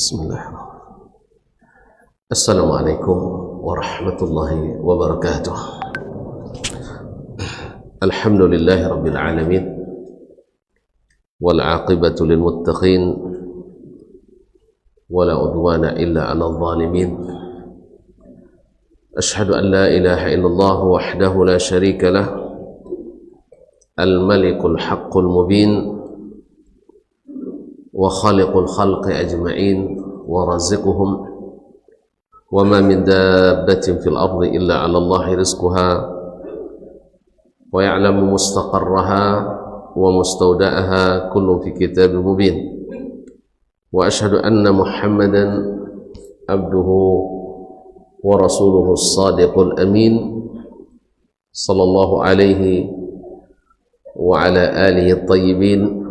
Bismillahirrahmanirrahim. Assalamualaikum warahmatullahi wabarakatuh. Alhamdulillahi rabbil alamin, wal aqibatu lil muttaqin, wala udwana illa 'alal zalimin. Ashhadu an la ilaha illallah wahdahu la syarika lah, al malikul haqqul mubin, wa khaliqul khalqi ajma'in, wa raziquhum, wa ma min dabbatin fil ardi illa 'ala Allahi rizquha, wa ya'lamu mustaqarraha wa mustawda'aha kullun fi kitabin mubin. Wa ashhadu anna Muhammadan abduhu wa rasuluhu as-sadiqul amin, sallallahu alaihi wa ala alihi at-tayyibin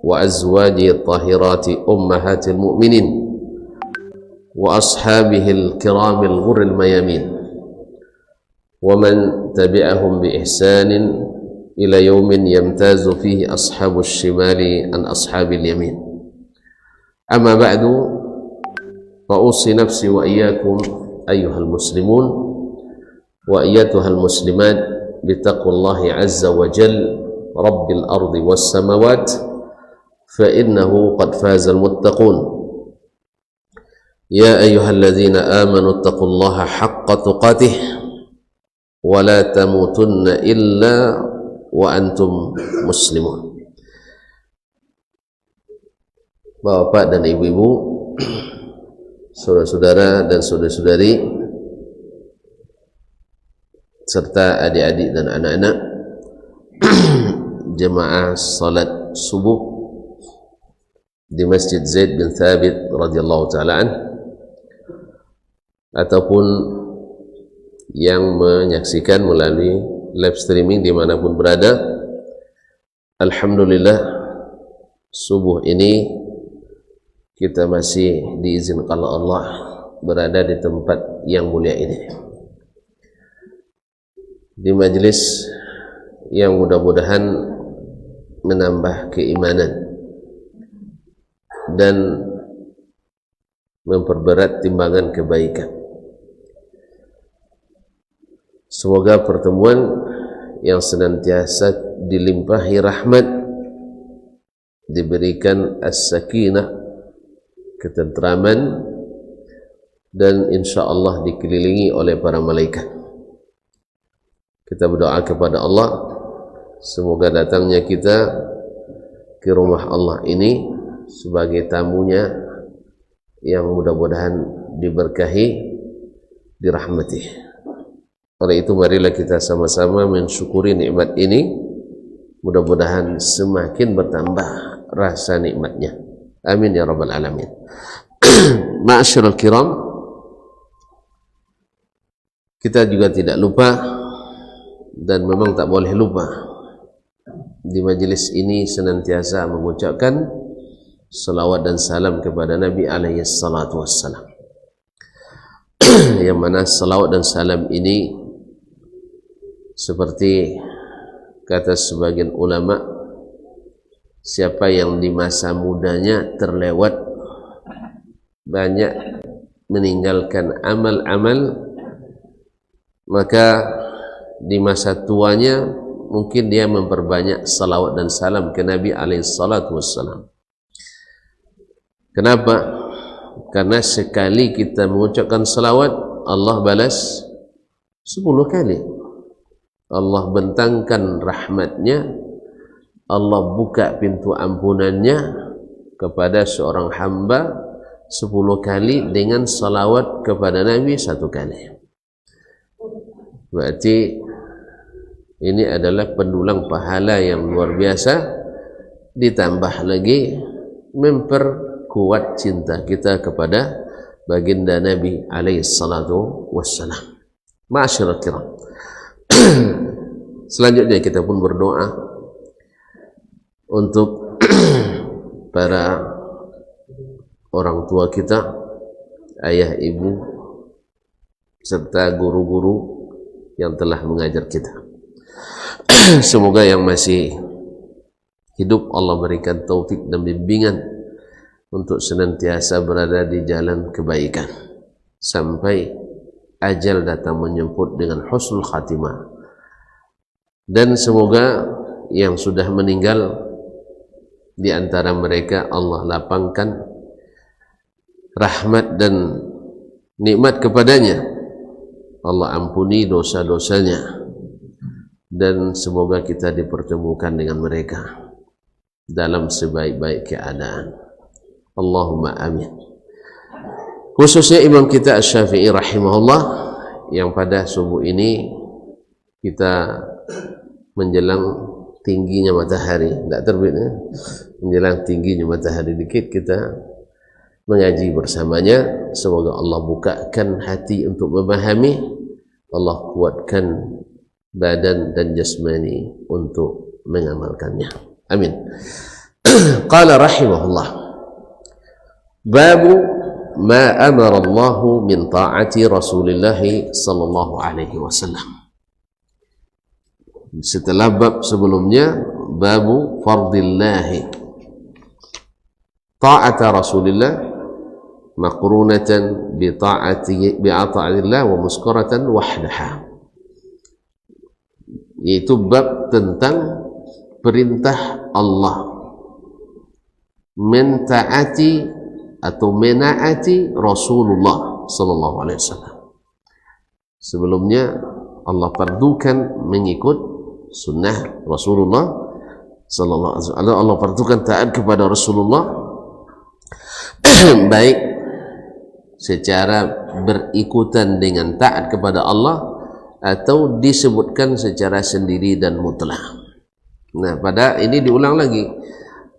wa azwajihi at-tahirati ummahatil mu'minin wa ashabihil kiramil ghurril mayamin wa man tabi'ahum bi ihsanin ila yaumin yamtazu fihi ashabus shimali an ashabil yamin. Amma ba'du, fa usi nafsi wa iyyakum ayyuhal muslimun wa ayyatuhal muslimat bitaqwallahi azza wa jal rabbil ardi was samawat فإنه قد فاز المتقون. يا أيها الذين آمنوا اتقوا الله حق تقاته ولا تموتن إلا وأنتم مسلمون. Bapak dan ibu-ibu, saudara-saudara dan saudari-saudari, serta adik-adik dan anak-anak jemaah salat subuh di Masjid Zaid bin Thabit radhiyallahu ta'ala an, ataupun yang menyaksikan melalui live streaming dimanapun berada. Alhamdulillah, subuh ini kita masih diizinkan Allah berada di tempat yang mulia ini, di majelis yang mudah-mudahan menambah keimanan dan memperberat timbangan kebaikan. Semoga pertemuan yang senantiasa dilimpahi rahmat, diberikan as-sakinah, ketentraman, dan insya Allah dikelilingi oleh para malaikat. Kita berdoa kepada Allah, semoga datangnya kita ke rumah Allah ini sebagai tamunya yang mudah-mudahan diberkahi, dirahmati. Oleh itu marilah kita sama-sama mensyukuri nikmat ini, mudah-mudahan semakin bertambah rasa nikmatnya. Amin ya rabbal alamin. Ma'asyiral kiram, kita juga tidak lupa, dan memang tak boleh lupa, di majelis ini senantiasa mengucapkan salawat dan salam kepada Nabi alaihi salatu wassalam. Yang mana salawat dan salam ini, seperti kata sebagian ulama, siapa yang di masa mudanya terlewat banyak meninggalkan amal-amal, maka di masa tuanya mungkin dia memperbanyak salawat dan salam ke Nabi alaihi salatu wassalam. Kenapa? Karena sekali kita mengucapkan salawat, Allah balas 10 kali. Allah bentangkan rahmatnya, Allah buka pintu ampunannya kepada seorang hamba 10 kali dengan salawat kepada Nabi 1 kali. Berarti ini adalah pendulang pahala yang luar biasa, ditambah lagi memperkuat cinta kita kepada baginda Nabi alaihi salatu wassalam. Ma'asyiral kiram, selanjutnya kita pun berdoa untuk para orang tua kita, ayah, ibu, serta guru-guru yang telah mengajar kita. Semoga yang masih hidup Allah berikan taufik dan bimbingan untuk senantiasa berada di jalan kebaikan sampai ajal datang menjemput dengan husnul khatimah. Dan semoga yang sudah meninggal di antara mereka Allah lapangkan rahmat dan nikmat kepadanya, Allah ampuni dosa-dosanya, dan semoga kita dipertemukan dengan mereka dalam sebaik-baik keadaan. Allahumma amin. Khususnya imam kita Asy-Syafi'i rahimahullah, yang pada subuh ini kita menjelang tingginya matahari, tidak terbit ya? Menjelang tingginya matahari dikit kita mengaji bersamanya. Semoga Allah bukakan hati untuk memahami, Allah kuatkan badan dan jasmani untuk mengamalkannya. Amin. Qala rahimahullah, babu ma amara Allah min ta'ati Rasulillah sallallahu alaihi wasallam. Setelah bab sebelumnya, babu fardillahi ta'ata Rasulillah maqrunatan bi ta'atillah wa muskaratan wahdaha, yaitu bab tentang perintah Allah mentaati atau menaati Rasulullah sallallahu alaihi wasallam. Sebelumnya Allah fardukan mengikut sunnah Rasulullah sallallahu alaihi wasallam. Allah fardukan taat kepada Rasulullah baik secara berikutan dengan taat kepada Allah atau disebutkan secara sendiri dan mutlak. Nah, pada ini diulang lagi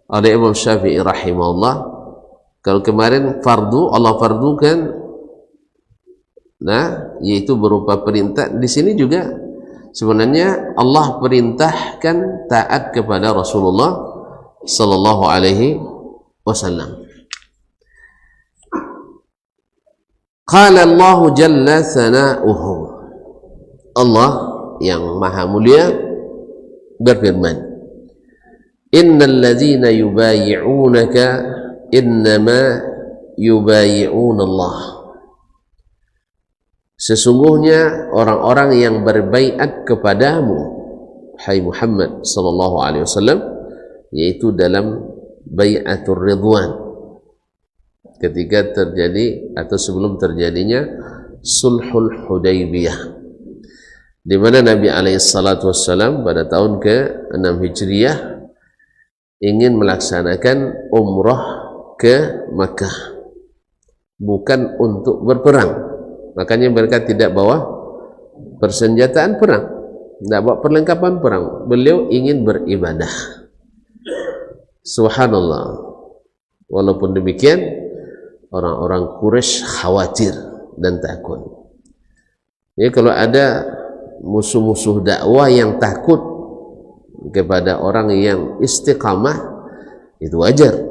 oleh Imam Syafi'i rahimahullah. Kalau kemarin fardu, Allah fardukan, nah, yaitu berupa perintah. Di sini juga sebenarnya Allah perintahkan taat kepada Rasulullah sallallahu alaihi wasallam. Qala Allah jalla thana'uhu, Allah yang maha mulia berfirman, innal ladzina yubayi'unaka innama yubayi'un Allah. Sesungguhnya orang-orang yang berbaiat kepadamu, hai Muhammad sallallahu alaihi wasallam, yaitu dalam bai'atur ridwan, ketika terjadi atau sebelum terjadinya sulhul Hudaybiyah, di mana Nabi alaihi salatu wassalam pada tahun ke-6 Hijriah ingin melaksanakan umrah ke Makkah, bukan untuk berperang. Makanya mereka tidak bawa persenjataan perang, tidak bawa perlengkapan perang. Beliau ingin beribadah. Subhanallah. Walaupun demikian, orang-orang Quraisy khawatir dan takut. Ya, kalau ada musuh-musuh dakwah yang takut kepada orang yang istiqamah, itu wajar.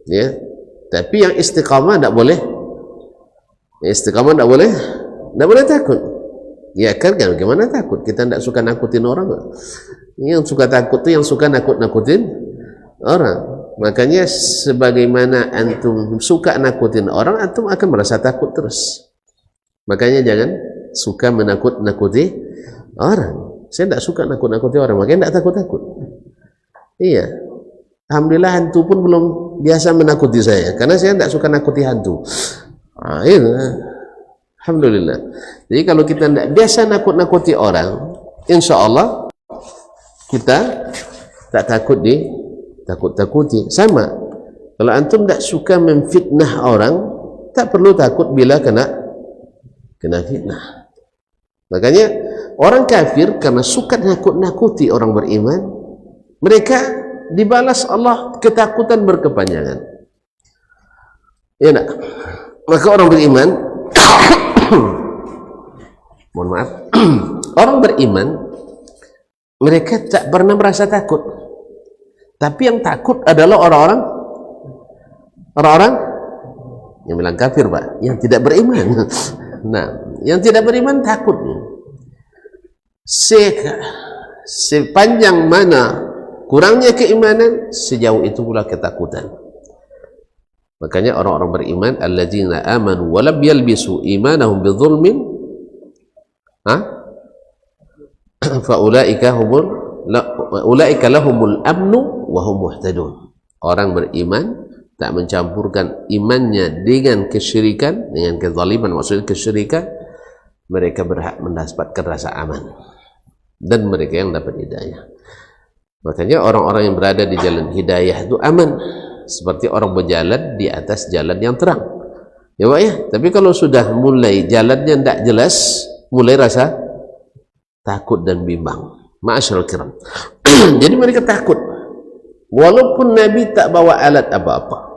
Ya, tapi yang istiqamah tidak boleh. Istiqamah tidak boleh takut. Ya kan, gimana takut? Kita tidak suka nakutin orang. Yang suka takut itu yang suka nakut-nakutin orang. Makanya sebagaimana antum suka nakutin orang, antum akan merasa takut terus. Makanya jangan suka menakut-nakuti orang. Saya tidak suka nakut-nakuti orang, makanya tidak takut-takut. Iya. Alhamdulillah hantu pun belum biasa menakuti saya, karena saya tidak suka nakuti hantu. Iya. Alhamdulillah. Jadi kalau kita tidak biasa nakut-nakuti orang, insya Allah kita tak takut takut-takuti. Sama, kalau antum tidak suka memfitnah orang, tak perlu takut bila kena fitnah. Makanya orang kafir karena suka nakut-nakuti orang beriman, mereka dibalas Allah ketakutan berkepanjangan. Ya nak? Maka orang beriman mohon maaf, orang beriman mereka tak pernah merasa takut. Tapi yang takut adalah orang-orang yang bilang kafir, Pak, yang tidak beriman. Nah, yang tidak beriman takut. Sepanjang mana kurangnya keimanan, sejauh itu pula ketakutan. Makanya orang-orang beriman, alladzina amanu wa lam yalbisu imanahum bidzulmin, fa ulaika lahumul amnu wa hum muhtadun. Orang beriman tak mencampurkan imannya dengan kesyirikan, dengan kezaliman, maksudnya kesyirikan, mereka berhak mendapatkan rasa aman dan mereka yang dapat hidayah. Makanya orang-orang yang berada di jalan hidayah itu aman, seperti orang berjalan di atas jalan yang terang, ya Pak ya. Tapi kalau sudah mulai jalannya tidak jelas, mulai rasa takut dan bimbang. Ma'asyiral kiram. Jadi mereka takut walaupun Nabi tak bawa alat apa-apa.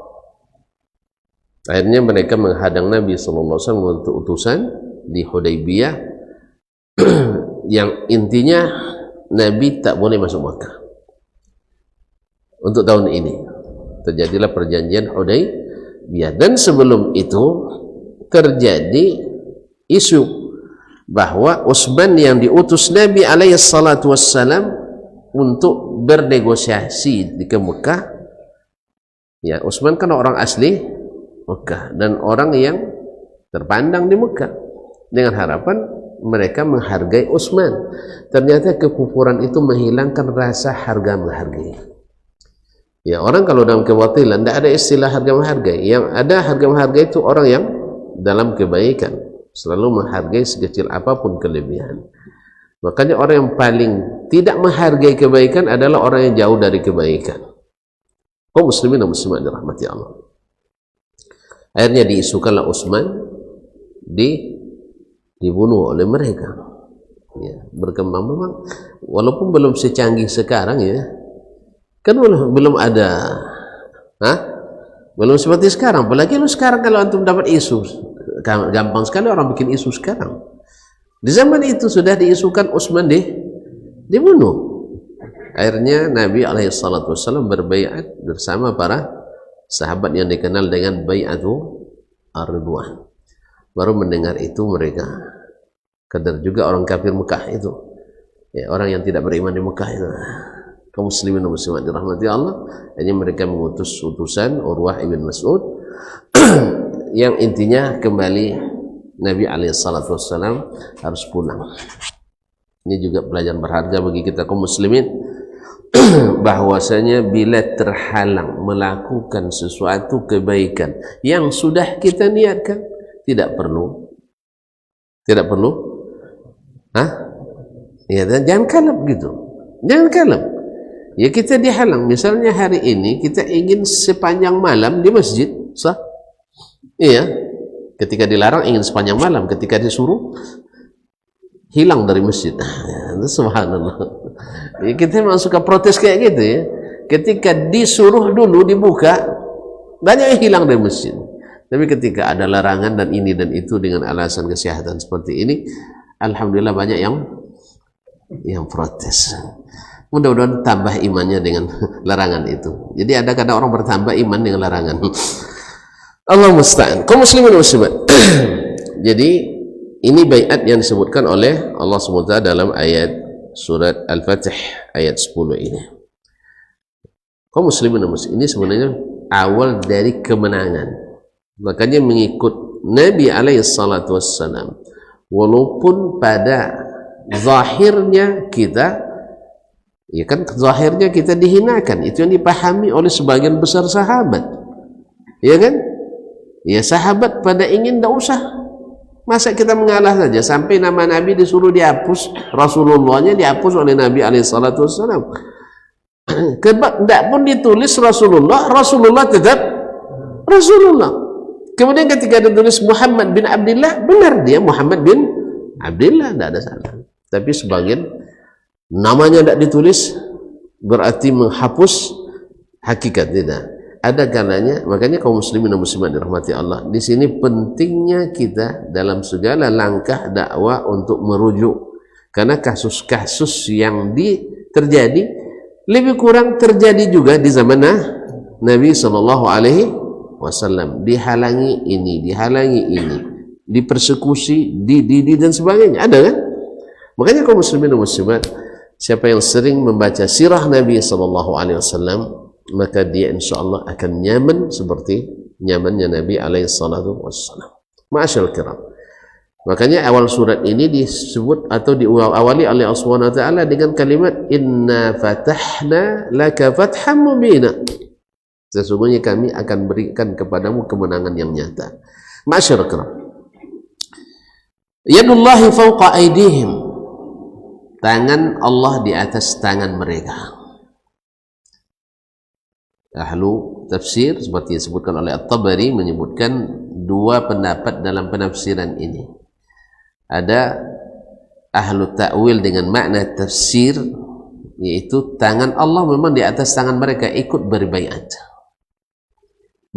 Akhirnya mereka menghadang Nabi SAW untuk utusan di Hudaybiyah yang intinya Nabi tak boleh masuk Makkah. Untuk tahun ini terjadilah perjanjian Hudaybiyah, dan sebelum itu terjadi isu bahwa Utsman yang diutus Nabi SAW untuk bernegosiasi di Mekah, ya Utsman kan orang asli Mekah dan orang yang terpandang di Mekah, dengan harapan mereka menghargai Utsman. Ternyata kekufuran itu menghilangkan rasa harga menghargai. Ya, orang kalau dalam kebatilan tidak ada istilah harga menghargai. Yang ada harga menghargai itu orang yang dalam kebaikan selalu menghargai sekecil apapun kelebihan. Makanya orang yang paling tidak menghargai kebaikan adalah orang yang jauh dari kebaikan. Kaum muslimin dan muslimat dirahmati Allah. Akhirnya diisukanlah Utsman dibunuh oleh mereka. Ya, berkembang memang walaupun belum secanggih sekarang ya. Kan belum ada, belum seperti sekarang. Apalagi lu sekarang kalau antum dapat isu, gampang sekali orang bikin isu sekarang. Di zaman itu sudah diisukan Utsman dibunuh. Akhirnya Nabi SAW berbaiat bersama para sahabat yang dikenal dengan Bai'atu Ar-Ridwan. Baru mendengar itu mereka, kadar juga orang kafir Mekah itu, ya, orang yang tidak beriman di Mekah itu, kaum muslimin dan muslimat dirahmati Allah. Hanya mereka mengutus utusan Urwah ibn Mas'ud yang intinya kembali Nabi SAW harus pulang. Ini juga pelajaran berharga bagi kita kaum muslimin, bahwasanya bila terhalang melakukan sesuatu kebaikan yang sudah kita niatkan, tidak perlu ya, jangan kalap gitu, jangan kalap. Ya, kita dihalang, misalnya hari ini kita ingin sepanjang malam di masjid, sah? Iya, ketika dilarang ingin sepanjang malam, ketika disuruh hilang dari masjid. Ya, subhanallah. Ya, kita memang suka protes kayak gitu ya. Ketika disuruh dulu dibuka, banyak yang hilang dari masjid. Tapi ketika ada larangan dan ini dan itu dengan alasan kesehatan seperti ini, alhamdulillah banyak yang protes. Mudah-mudahan tambah imannya dengan larangan itu. Jadi ada kadang orang bertambah iman dengan larangan. Allah musta'an. Kaum muslimin dan muslimat. Jadi ini baiat yang disebutkan oleh Allah SWT dalam ayat surat Al-Fatih ayat 10 ini. Kaum muslimin dan muslimat, ini sebenarnya awal dari kemenangan. Makanya mengikut Nabi SAW, walaupun pada zahirnya kita, ya kan, zahirnya kita dihinakan, itu yang dipahami oleh sebagian besar sahabat, ya kan, ya sahabat pada ingin tidak usah, masa kita mengalah saja, sampai nama Nabi disuruh dihapus, Rasulullahnya dihapus oleh Nabi SAW. Tidak pun ditulis Rasulullah tetap Rasulullah. Kemudian ketika ditulis Muhammad bin Abdullah, benar dia Muhammad bin Abdullah, tidak ada salah. Tapi sebagian namanya tidak ditulis berarti menghapus hakikat, tidak. Ada kalanya, makanya kaum muslimin dan muslimat dirahmati Allah, di sini pentingnya kita dalam segala langkah dakwah untuk merujuk, karena kasus-kasus yang terjadi lebih kurang terjadi juga di zaman Nabi SAW. Dihalangi ini, dipersekusi, dan sebagainya, ada kan? Makanya kaum muslimin dan muslimat, siapa yang sering membaca sirah Nabi SAW, maka dia insya Allah akan nyaman seperti nyamannya Nabi alaihi salatu wassalam. Ma'asyarul kiram, makanya awal surat ini disebut atau diawali oleh Allah Subhanahu wa taala dengan kalimat inna fatahna laka fatham mubina. Sesungguhnya kami akan berikan kepadamu kemenangan yang nyata. Ma'asyarul kiram, yadullahi fawqa aydihim, tangan Allah di atas tangan mereka. Ahlu tafsir seperti disebutkan oleh At-Tabari menyebutkan dua pendapat dalam penafsiran ini. Ada ahlu ta'wil dengan makna tafsir, yaitu tangan Allah memang di atas tangan mereka, ikut berbaiat.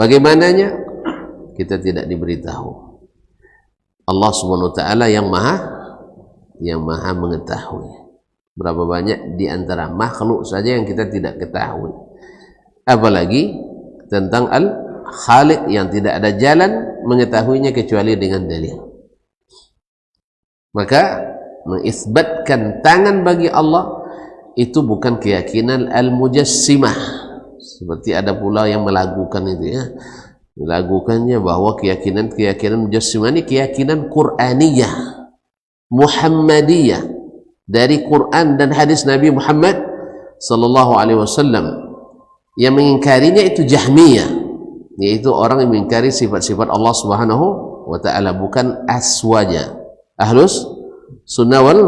Bagaimananya kita tidak diberitahu. Allah Subhanahu wa taala yang maha mengetahui. Berapa banyak di antara makhluk saja yang kita tidak ketahui, apalagi tentang Al-Khaliq yang tidak ada jalan mengetahuinya kecuali dengan dalil. Maka mengisbatkan tangan bagi Allah itu bukan keyakinan al-mujassimah, seperti ada pula yang melagukan itu ya, melagukannya bahwa keyakinan mujassimah ini keyakinan Qur'aniyah, Muhammadiyah, dari Quran dan hadis Nabi Muhammad sallallahu alaihi wasallam. Yang mengingkarinya itu Jahmiyah, yaitu orang yang mengingkari sifat-sifat Allah Subhanahu wa taala, bukan aswaja. Ahlus sunnah wal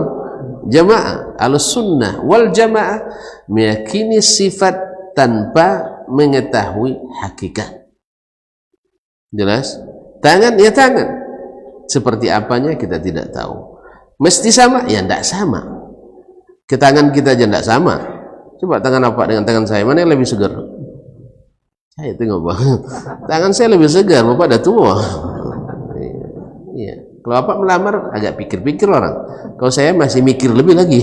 jamaah, ahlus sunnah wal jamaah meyakini sifat tanpa mengetahui hakikat. Jelas? Tangan ya tangan, seperti apanya kita tidak tahu. Mesti sama? Ya tidak sama. Ke tangan kita aja tidak sama. Coba tangan apa dengan tangan saya, mana yang lebih segar? Saya tengok banget, tangan saya lebih segar, Bapak dah tua. Iya. Kalau Bapak melamar agak pikir-pikir orang, kalau saya masih mikir lebih lagi.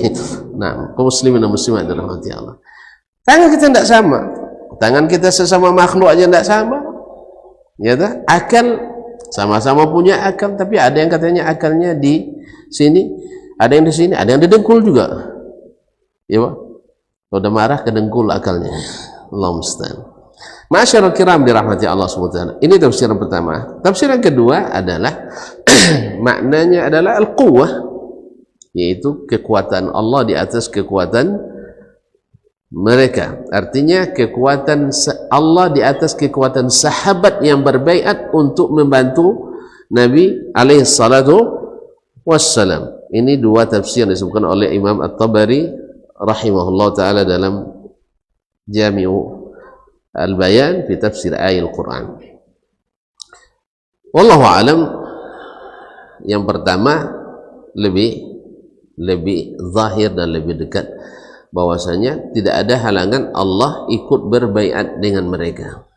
Nah, kaum muslimin dan muslimat dirahmati Allah, tangan kita tidak sama. Tangan kita sesama makhluk aja tidak sama. Ya tak? Akal sama-sama punya akal, tapi ada yang katanya akalnya di sini, ada yang di sini, ada yang di dengkul juga. Ya Pak? Kalau udah marah ke dengkul akalnya. Allahumma musta'an. Ma'asyarul kiram dirahmati Allah SWT. Ini tafsiran pertama. Tafsiran kedua adalah maknanya adalah al-quwwah, yaitu kekuatan Allah di atas kekuatan mereka. Artinya kekuatan Allah di atas kekuatan sahabat yang berbaiat untuk membantu Nabi alaihi salatu wassalam. Ini dua tafsir yang disebutkan oleh Imam At-Tabari rahimahullah ta'ala dalam Jami'u Al-Bayan fi tafsir ayat Al-Quran. Wallahu alam, yang pertama lebih zahir dan lebih dekat, bahwasanya tidak ada halangan Allah ikut berbaiat dengan mereka.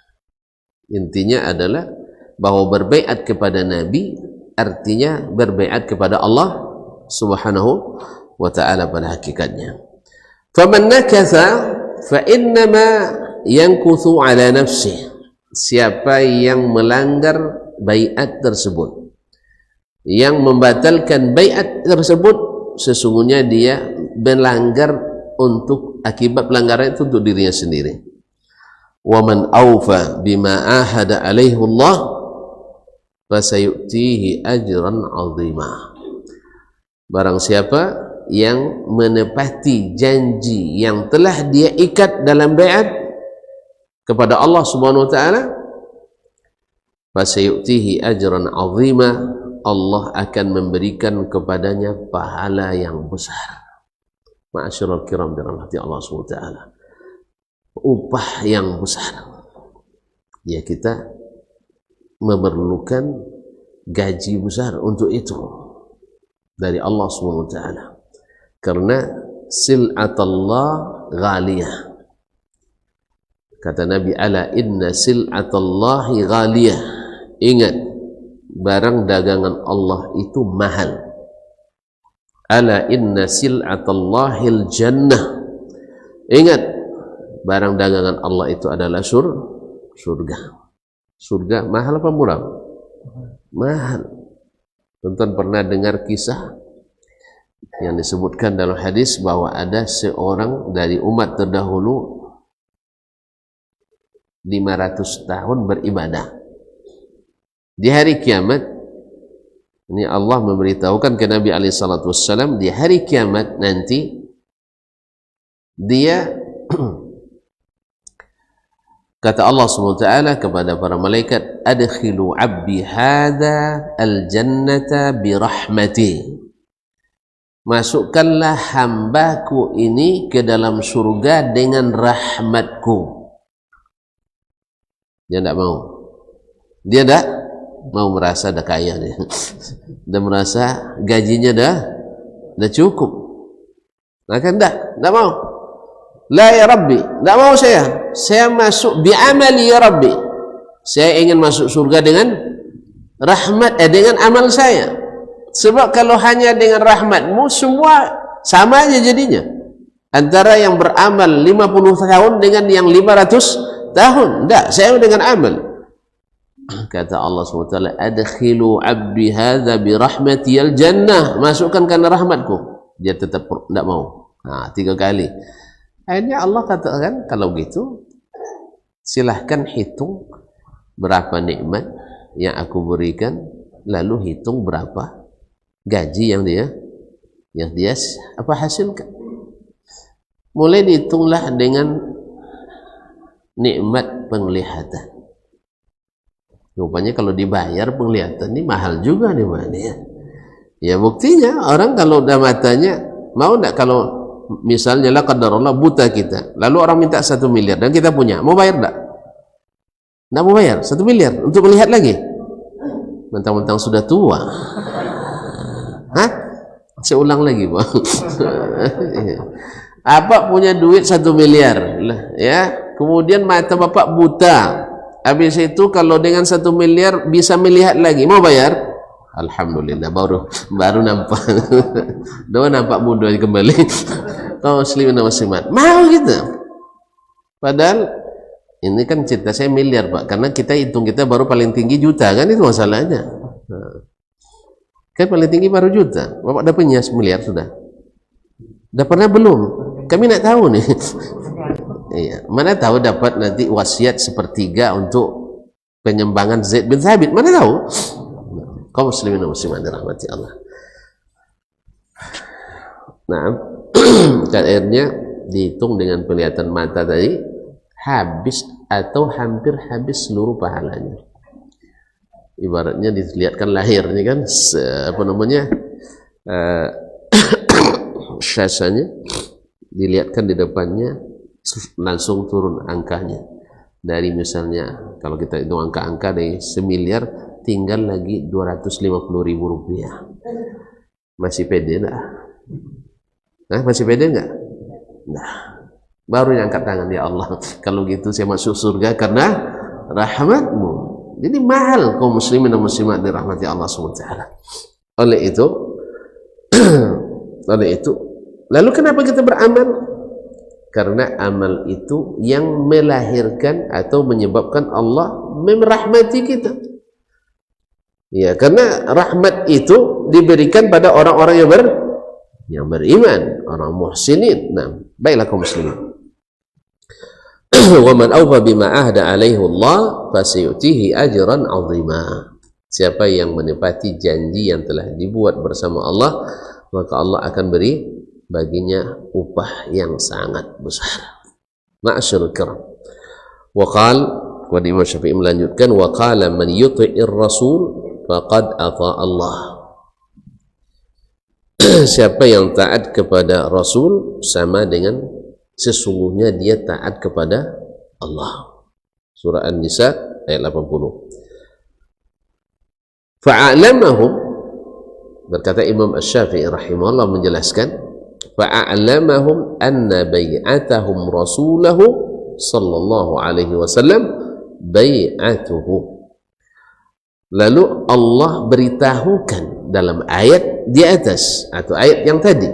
Intinya adalah bahwa berbaiat kepada Nabi artinya berbaiat kepada Allah Subhanahu wa ta'ala pada hakikatnya. Faman nakatha fa innama yankuthu ala nafsih. Siapa yang melanggar baiat tersebut, yang membatalkan baiat tersebut, sesungguhnya dia melanggar untuk akibat pelanggaran itu untuk dirinya sendiri. Wa man awfa bima ahada alaihi Allah fasayutihi ajran 'azima. Barang siapa yang menepati janji yang telah dia ikat dalam baiat kepada Allah Subhanahu wa taala, fasayutihi ajran 'azima, Allah akan memberikan kepadanya pahala yang besar. Ma'asyiral kiram dirahmati Allah Subhanahu wa taala, upah yang besar. Ya, kita memerlukan gaji besar untuk itu dari Allah Subhanahu wa taala, karena sil'atullah ghaliyah. Kata Nabi, ala inna sil'atullahi ghaliyah. Ingat, barang dagangan Allah itu mahal. Ala inna sil'atullahil jannah. Ingat, barang dagangan Allah itu adalah surga. Surga mahal apa murah? Mahal. Tonton pernah dengar kisah yang disebutkan dalam hadis bahwa ada seorang dari umat terdahulu 500 tahun beribadah. Di hari kiamat, ini Allah memberitahukan ke Nabi SAW, di hari kiamat nanti dia kata Allah SWT kepada para malaikat, adkhilu abdi hadha al-jannata birahmati, masukkanlah hambaku ini ke dalam surga dengan rahmatku. Dia tidak mau, dia tidak mau, merasa dah kaya dia, dah merasa gajinya dah cukup, maka tidak mau. La ya Rabbi, tidak mau saya masuk bi'amali ya Rabbi, saya ingin masuk surga dengan rahmat, dengan amal saya. Sebab kalau hanya dengan rahmatmu, semua sama aja jadinya, antara yang beramal 50 tahun dengan yang 500 tahun. Tidak, saya dengan amal. Kata Allah SWT, adkhilu abdi hadha birahmati al jannah, masukkan karena rahmatku. Dia tetap tidak mau. 3 kali. Akhirnya Allah katakan, kalau gitu silahkan hitung berapa nikmat yang aku berikan, lalu hitung berapa gaji yang dia hasilkan. Mulai dihitunglah dengan nikmat penglihatan. Rupanya kalau dibayar penglihatan ini mahal juga nih mana ya. Ya buktinya orang kalau udah matanya, mau enggak kalau misalnya lah qadarullah buta kita, lalu orang minta 1 miliar dan kita punya, mau bayar enggak? Enggak mau bayar 1 miliar untuk melihat lagi, mentang-mentang sudah tua. Hah? Saya ulang lagi Bang. Apa punya duit 1 miliar ya, kemudian mata bapak buta, habis itu kalau dengan 1 miliar bisa melihat lagi, mau bayar? Alhamdulillah, baru nampak. Doa nampak muda kembali. Kau muslimin dan muslimat, mau gitu. Padahal ini kan cerita saya miliar Pak, karena kita hitung kita baru paling tinggi juta, kan itu masalahnya. Kan paling tinggi baru juta. Bapak dah punya 1 miliar sudah? Dah pernah belum? Kami nak tahu nih. Iya, mana tahu dapat nanti wasiat 1/3 untuk penyembangan Zaid bin Thabit, mana tahu. Kaum muslimin dan muslimat dirahmati Allah. Nah, akhirnya dihitung dengan penglihatan mata tadi, habis atau hampir habis seluruh pahalanya. Ibaratnya dilihatkan lahirnya kan, syasanya dilihatkan di depannya, langsung turun angkanya. Dari misalnya kalau kita hitung angka-angka dari 1 miliar, tinggal lagi 250.000 rupiah. Masih pede enggak? Masih pede enggak? Nah, baru yang angkat tangan, ya Allah, kalau gitu saya masuk surga karena rahmatmu. Jadi mahal kaum muslimin dan muslimat dirahmati Allah SWT. Oleh itu, lalu kenapa kita beramal? Karena amal itu yang melahirkan atau menyebabkan Allah merahmati kita. Ya, karena rahmat itu diberikan pada orang-orang yang beriman, orang muhsinin. Nah, baiklah kaum muslimin. Wa man awfa bima ahda alaihi Allah fasayutihi ajran 'azima. Siapa yang menepati janji yang telah dibuat bersama Allah, maka Allah akan beri baginya upah yang sangat besar. Ma'asyiral kiram. Wa qala, Imam Syafi'i melanjutkan, wa qala man yuti'ir rasul faqad ata Allah. Siapa yang taat kepada Rasul sama dengan sesungguhnya dia taat kepada Allah. Surah An-Nisa ayat 80. Fa'alamahum, berkata Imam Asy-Syafi'i rahimahullah menjelaskan, fa'alamahum anna bai'atahum rasulahu sallallahu alaihi wasallam bai'atuhu. Lalu Allah beritahukan dalam ayat di atas atau ayat yang tadi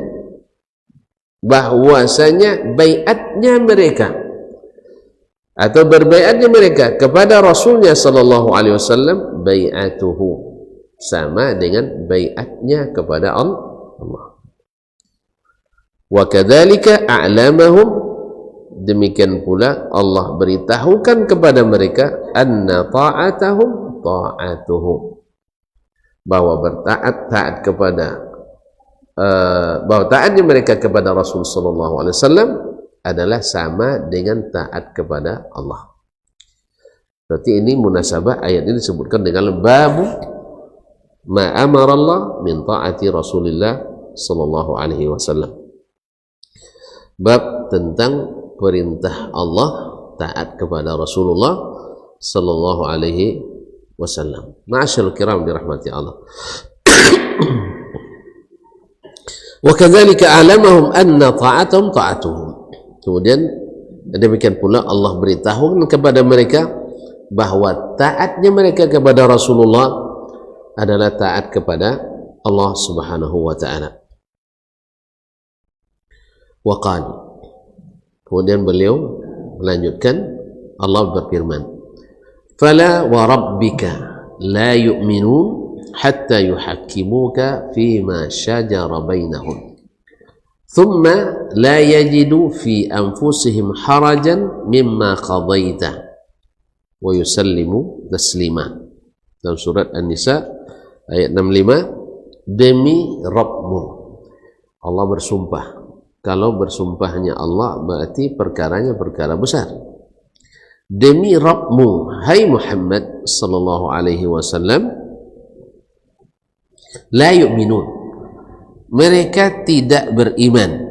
bahwasanya baiatnya mereka atau berbaiatnya mereka kepada Rasulnya sallallahu alaihi wasallam baiatuhu sama dengan baiatnya kepada Allah. Wa kadzalika a'lamahum, demikian pula Allah beritahukan kepada mereka anna ta'atahum ta'atuhu, bahwa taat kepada bahwa taatnya mereka kepada Rasul sallallahu alaihi wasallam adalah sama dengan taat kepada Allah. Berarti ini munasabah ayat ini disebutkan dengan babu ma amara Allah min taati Rasulillah sallallahu alaihi wasallam. Bab tentang perintah Allah taat kepada Rasulullah sallallahu alaihi wasallam. Ma'asyiral kiram dirahmati Allah. Wa kadzalika a'lamahum anna ta'atuhum ta'atuhum. Kemudian demikian pula Allah beritahu kepada mereka bahwa taatnya mereka kepada Rasulullah adalah taat kepada Allah Subhanahu wa taala. Wa qala, kemudian beliau melanjutkan, Allah berfirman, fala wa rabbika la yu'minun hatta yuhakkimuka fima shajara bainahum thumma la yajidu fi anfusihim harajan mimma qadaita wa yusallimu taslima. Dalam surat An-Nisa ayat 65, demi Rabbmu, Allah bersumpah. Kalau bersumpahnya Allah berarti perkaranya perkara besar. Demi Rabbmu, hai Muhammad sallallahu alaihi wasallam, la yu'minun, mereka tidak beriman,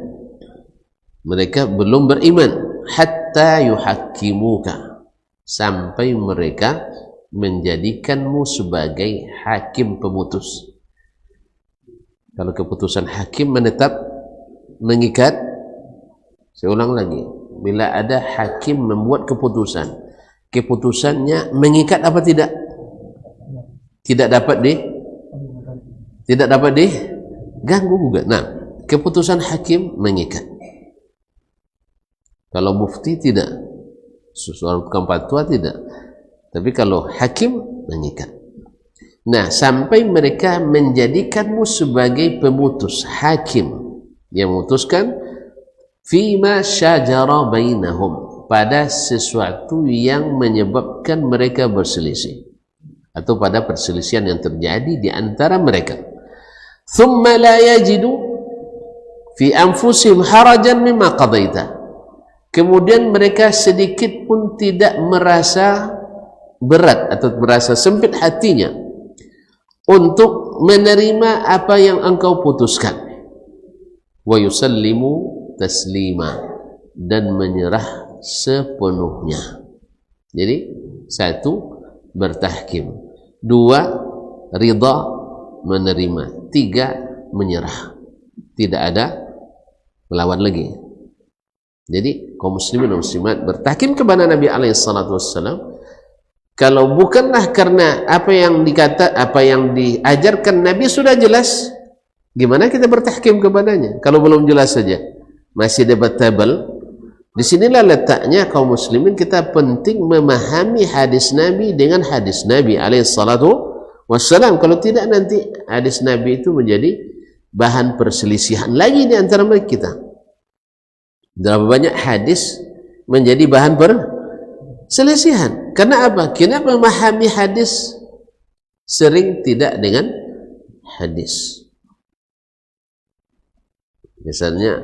mereka belum beriman, hatta yuhakkimuka, sampai mereka menjadikanmu sebagai hakim pemutus. Kalau keputusan hakim menetap, mengikat, saya ulang lagi, bila ada hakim membuat keputusan, keputusannya mengikat apa tidak? Tidak dapat diganggu juga. Nah, keputusan hakim mengikat. Kalau mufti tidak, sesuatu tukang fatwa tidak, tapi kalau hakim mengikat. Nah, sampai mereka menjadikanmu sebagai pemutus, hakim yang memutuskan fima syajara bainahum, pada sesuatu yang menyebabkan mereka berselisih, atau pada perselisihan yang terjadi di antara mereka. Thumma la yajidu fi anfusihim harajan mimma qadaita, kemudian mereka sedikit pun tidak merasa berat atau merasa sempit hatinya untuk menerima apa yang engkau putuskan. Wa yusallimu taslima, dan menyerah sepenuhnya. Jadi satu, bertahkim; dua, ridha, menerima; tiga, menyerah, tidak ada melawan lagi. Jadi kaum muslimin dan muslimat bertahkim kepada Nabi alaihi salatu wassalam, kalau bukanlah karena apa yang diajarkan Nabi sudah jelas, gimana kita bertahkim kepadanya kalau belum jelas saja, masih debatable. Disinilah letaknya kaum muslimin kita penting memahami hadis Nabi dengan hadis Nabi alaihi salatu wassalam. Kalau tidak, nanti hadis Nabi itu menjadi bahan perselisihan lagi di antara mereka kita. Berapa banyak hadis menjadi bahan perselisihan. Karena apa? Kita memahami hadis sering tidak dengan hadis. Misalnya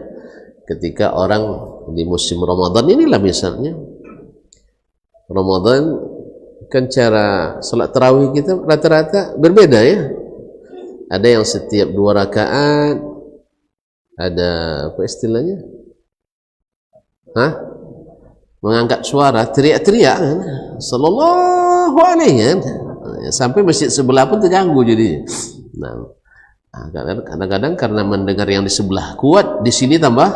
ketika orang di musim Ramadan inilah, misalnya Ramadan kan cara salat tarawih kita rata-rata berbeda ya. Ada yang setiap 2 rakaat, ada apa istilahnya? Mengangkat suara, teriak-teriak kan? Sallallahu alaihi, sampai masjid sebelah pun terganggu jadi. Nah, kadang-kadang karena mendengar yang di sebelah kuat, di sini tambah,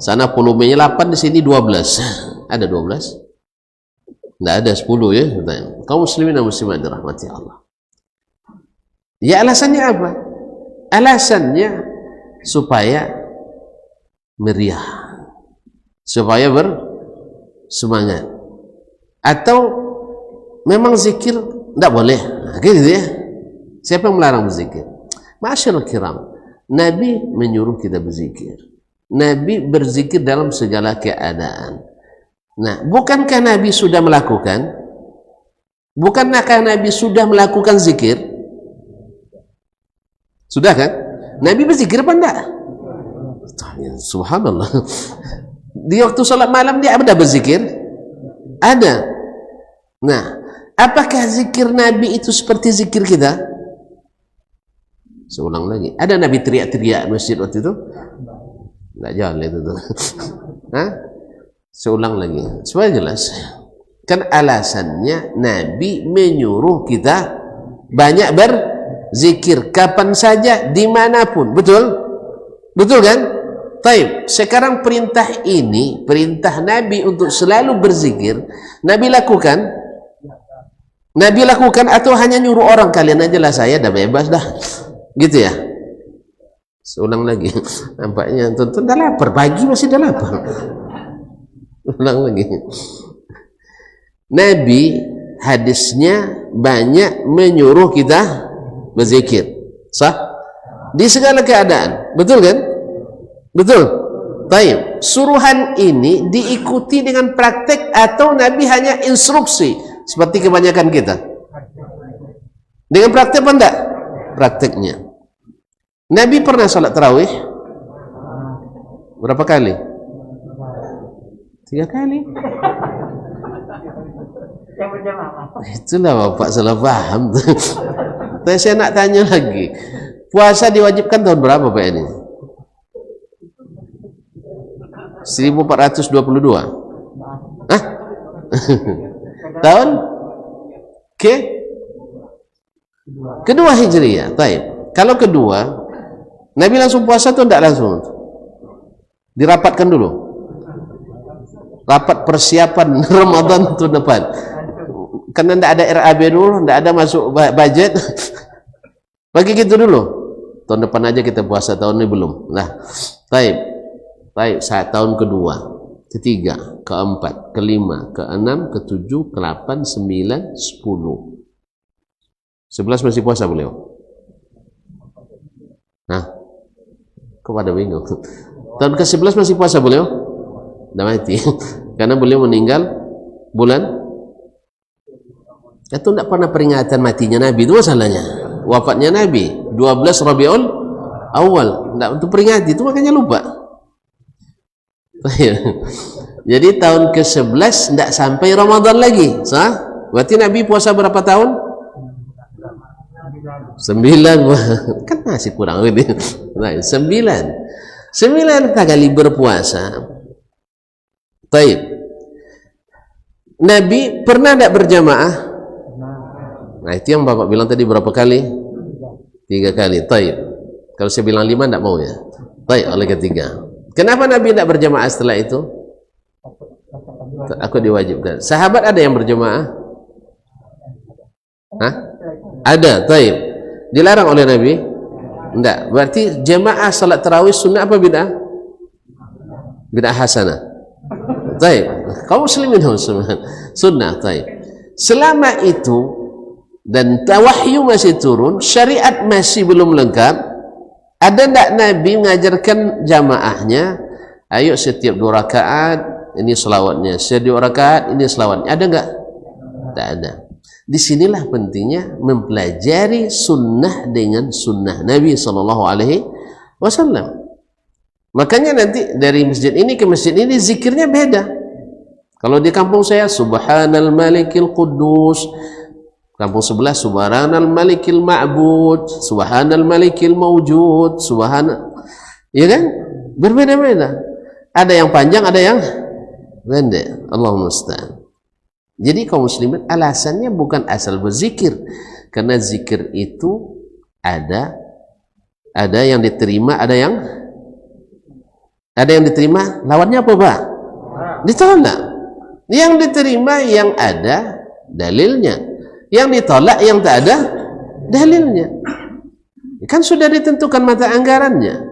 sana volumenya 8, di sini 12. Ada 12? Tidak ada 10 ya. Kaum muslimin dan muslimat dirahmati Allah. Ya, alasannya apa? Alasannya supaya meriah, supaya bersemangat, atau memang zikir tidak boleh. Nah, gitu ya. Siapa yang melarang berzikir? Ma'asyiral kiram, Nabi menyuruh kita berzikir. Nabi berzikir dalam segala keadaan. Nah, bukankah Nabi sudah melakukan? Bukankah Nabi sudah melakukan zikir? Sudah kan? Nabi berzikir apa enggak? Subhanallah. Di waktu salat malam dia ada berzikir? Ada. Nah, apakah zikir Nabi itu seperti zikir kita? Seulang lagi. Ada Nabi teriak-teriak masjid waktu itu? Enggak jalan itu tuh. Hah? Seulang lagi supaya jelas. Kan alasannya Nabi menyuruh kita banyak berzikir kapan saja dimanapun. Betul? Betul kan? Taib. Sekarang perintah ini, perintah Nabi untuk selalu berzikir, Nabi lakukan? Nabi lakukan atau hanya nyuruh orang, kalian aja lah, saya dah bebas dah, gitu ya? Seulang lagi. Nampaknya tonton dah lapar, pagi masih dah lapar. Ulang lagi. Nabi hadisnya banyak menyuruh kita berzikir, sah? Di segala keadaan, betul kan? Betul. Baik. Suruhan ini diikuti dengan praktek atau Nabi hanya instruksi seperti kebanyakan kita? Dengan praktek apa enggak? Prakteknya. Nabi pernah salat tarawih berapa kali? 3 kali. Itulah Bapak salah paham. Tapi saya nak tanya lagi, puasa diwajibkan tahun berapa Pak ini? 1422. Hah? Tahun kedua Hijriah. Taib. Kalau kedua, Nabi langsung puasa atau tidak langsung? Dirapatkan dulu. Rapat persiapan Ramadan tahun depan. Karena tidak ada RAB dulu, tidak ada masuk budget. Bagi gitu dulu. Tahun depan aja kita puasa, tahun ini belum. Nah, taib. Taib, saat tahun kedua, ketiga, keempat, kelima, keenam, ketujuh, ke-8, 9, 10. 11 masih puasa beliau. Hah? Kok pada bingung? Tahun ke-11 masih puasa beliau? Sudah mati. Karena beliau meninggal bulan, itu tidak pernah peringatan matinya Nabi, itu masalahnya. Wafatnya Nabi 12 Rabiul Awal, tidak untuk peringati, itu makanya lupa. Jadi tahun ke-11 tidak sampai Ramadan lagi, sah? Berarti Nabi puasa berapa tahun? 9. Kan masih kurang ini. 9 kali berpuasa. Taib. Nabi pernah tidak berjamaah? Nah itu yang Bapak bilang tadi berapa kali? 3 kali. Taib. Kalau saya bilang 5 tidak mau ya. Taib oleh ketiga. Kenapa Nabi tidak berjamaah setelah itu? Aku diwajibkan. Sahabat ada yang berjamaah? Hah? Ada. Taib. Dilarang oleh Nabi? Tidak. Berarti jamaah salat tarawih sunnah apa bid'ah? Bid'ah hasanah. Taib. Kaum muslimin sunnah. Taib. Selama itu dan wahyu masih turun, syariat masih belum lengkap, ada tidak Nabi mengajarkan jamaahnya, ayo setiap 2 rakaat ini selawatnya, setiap 2 rakaat ini selawatnya, ada enggak? Tak ada. Disinilah pentingnya mempelajari sunnah dengan sunnah Nabi SAW. Makanya nanti dari masjid ini ke masjid ini zikirnya beda. Kalau di kampung saya Subhanal Malikil Quddus, kampung sebelah Subhanal Malikil Ma'bud, Subhanal Malikil Mawjud, ya kan? Berbeda-beda. Ada yang panjang, ada yang pendek. Allahumma musta'an. Jadi kaum muslimin alasannya bukan asal berzikir, karena zikir itu ada yang diterima, ada yang diterima, lawannya apa Pak? Ditolak. Yang diterima yang ada dalilnya, yang ditolak yang tak ada dalilnya. Kan sudah ditentukan mata anggarannya.